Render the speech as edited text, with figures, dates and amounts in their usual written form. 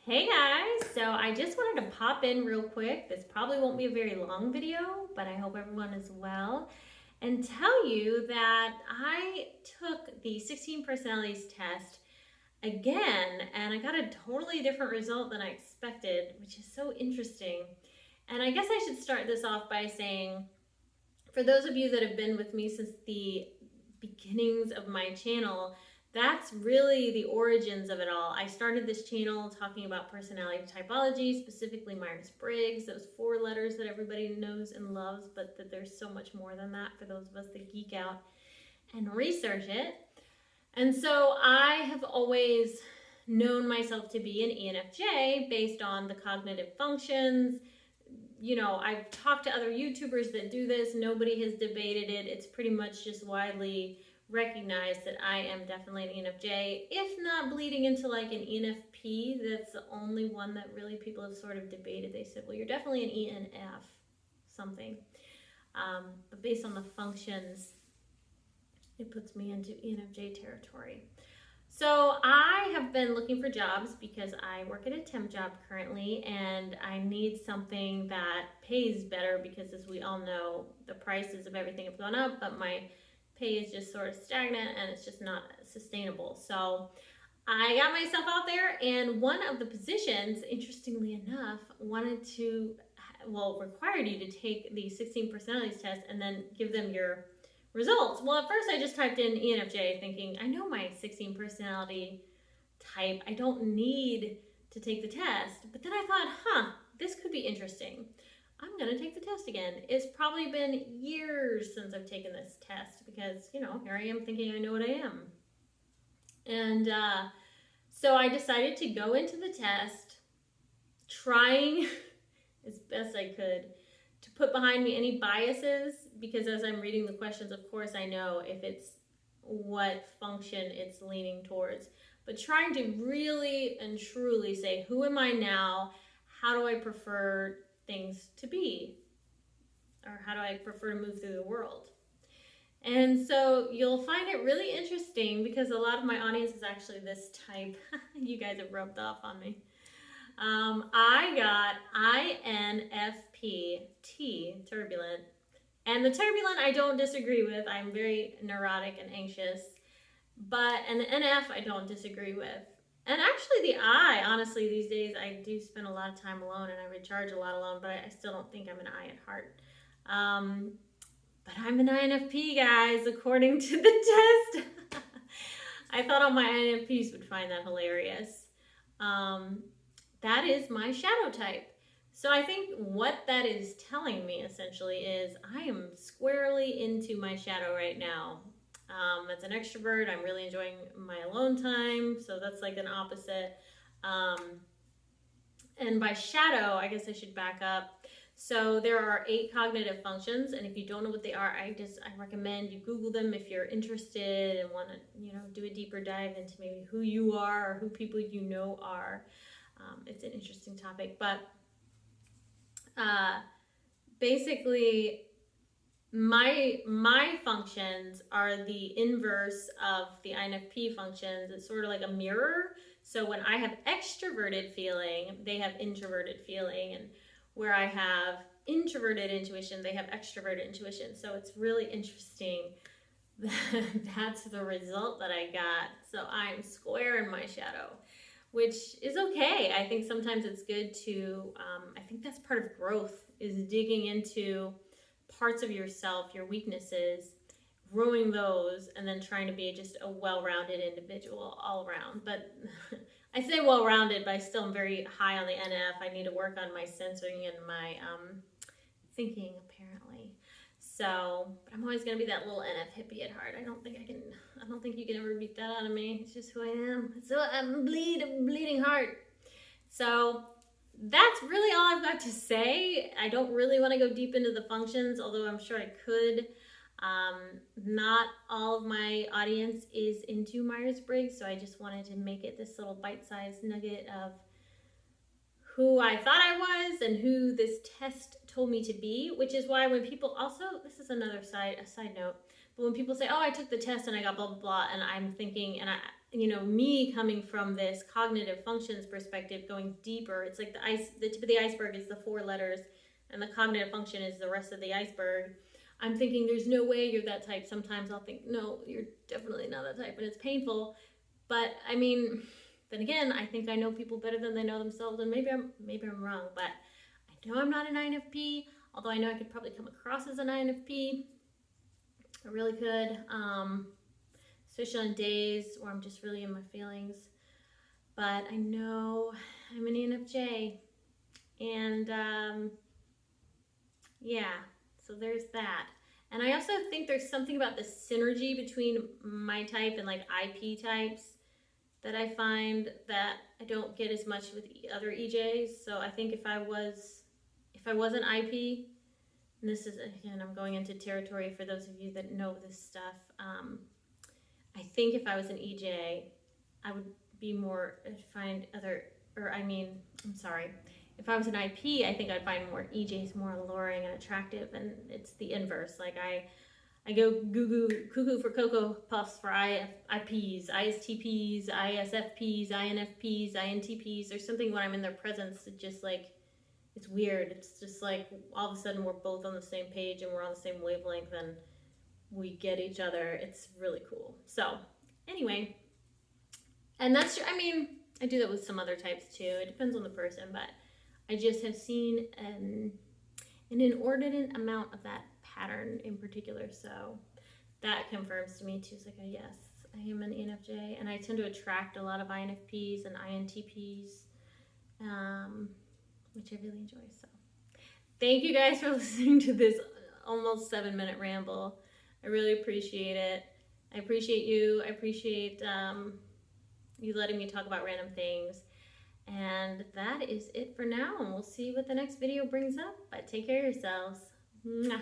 Hey guys, so I just wanted to pop in real quick. This probably won't be a very long video, but I hope everyone is well. And tell you that I took the 16 personalities test again, and I got a totally different result than I expected, which is so interesting. And I guess I should start this off by saying, for those of you that have been with me since the beginnings of my channel, that's really the origins of it all. I started this channel talking about personality typology, specifically Myers-Briggs, those 4 letters that everybody knows and loves, but that there's so much more than that for those of us that geek out and research it. And so I have always known myself to be an ENFJ based on the cognitive functions. You know, I've talked to other YouTubers that do this. Nobody has debated it. It's pretty much just widely recognized that I am definitely an ENFJ, if not bleeding into like an ENFP. That's the only one that really people have sort of debated. They said, well, you're definitely an ENF something. But based on the functions, it puts me into ENFJ territory. So I have been looking for jobs because I work at a temp job currently, and I need something that pays better because, as we all know, the prices of everything have gone up, but my pay is just sort of stagnant and it's just not sustainable. So I got myself out there, and one of the positions, interestingly enough, required you to take the 16 personalities test and then give them your results. Well, at first I just typed in ENFJ thinking, I know my 16 personality type. I don't need to take the test. But then I thought, this could be interesting. I'm going to take the test again. It's probably been years since I've taken this test because, you know, here I am thinking I know what I am. And so I decided to go into the test trying as best I could to put behind me any biases, because as I'm reading the questions, of course, I know if it's what function it's leaning towards. But trying to really and truly say, who am I now? How do I prefer things to be? Or how do I prefer to move through the world? And so you'll find it really interesting because a lot of my audience is actually this type. You guys have rubbed off on me. I got INFP, turbulent. And the turbulent I don't disagree with. I'm very neurotic and anxious. And the NF I don't disagree with. And actually the I, honestly, these days I do spend a lot of time alone and I recharge a lot alone, but I still don't think I'm an I at heart. But I'm an INFP, guys, according to the test. I thought all my INFPs would find that hilarious. That is my shadow type. So I think what that is telling me essentially is I am squarely into my shadow right now. As an extrovert, I'm really enjoying my alone time, so that's like an opposite. And by shadow, I guess I should back up. So there are 8 cognitive functions, and if you don't know what they are, I recommend you Google them if you're interested and want to, do a deeper dive into maybe who you are or who people you know are. It's an interesting topic, but basically my functions are the inverse of the INFP functions. It's sort of like a mirror. So when I have extroverted feeling, they have introverted feeling, and where I have introverted intuition, they have extroverted intuition. So it's really interesting that that's the result that I got. So I'm square in my shadow, which is okay. I think sometimes it's good to, I think that's part of growth, is digging into parts of yourself, your weaknesses, growing those, and then trying to be just a well-rounded individual all around. But I say well-rounded, but I still am very high on the NF. I need to work on my censoring and my thinking, apparently. So, but I'm always gonna be that little NF hippie at heart. I don't think you can ever beat that out of me. It's just who I am. So I'm bleeding heart. So that's really all I've got to say. I don't really want to go deep into the functions, although I'm sure I could. Not all of my audience is into Myers-Briggs, so I just wanted to make it this little bite-sized nugget of who I thought I was and who this test told me to be, which is why when people also, this is a side note, but when people say, oh, I took the test and I got blah, blah, blah, and I'm thinking, and me coming from this cognitive functions perspective, going deeper, it's like the tip of the iceberg is the 4 letters, and the cognitive function is the rest of the iceberg. I'm thinking there's no way you're that type. Sometimes I'll think, no, you're definitely not that type, and it's painful. But I mean, then again, I think I know people better than they know themselves, and maybe I'm wrong, but I know I'm not an INFP. Although I know I could probably come across as an INFP. I really could, especially on days where I'm just really in my feelings. But I know I'm an ENFJ, and yeah, so there's that. And I also think there's something about the synergy between my type and like IP types that I find that I don't get as much with other EJs. So I think if I was an IP, and this is, again, I'm going into territory for those of you that know this stuff. I think if I was an EJ, I would be more, find other, or I mean, I'm sorry. If I was an IP, I think I'd find more EJs more alluring and attractive, and it's the inverse. Like I go cuckoo for Cocoa Puffs for IPs, ISTPs, ISFPs, INFPs, INTPs. There's something when I'm in their presence, it just like, it's weird. It's just like all of a sudden we're both on the same page and we're on the same wavelength and we get each other. It's really cool. So anyway, and that's, I mean, I do that with some other types too. It depends on the person, but I just have seen an inordinate amount of that pattern in particular. So that confirms to me too. It's like, yes, I am an ENFJ, and I tend to attract a lot of INFPs and INTPs, which I really enjoy. So thank you guys for listening to this almost 7-minute ramble. I really appreciate it. I appreciate you. I appreciate you letting me talk about random things. And that is it for now, and we'll see what the next video brings up. But take care of yourselves. Mwah.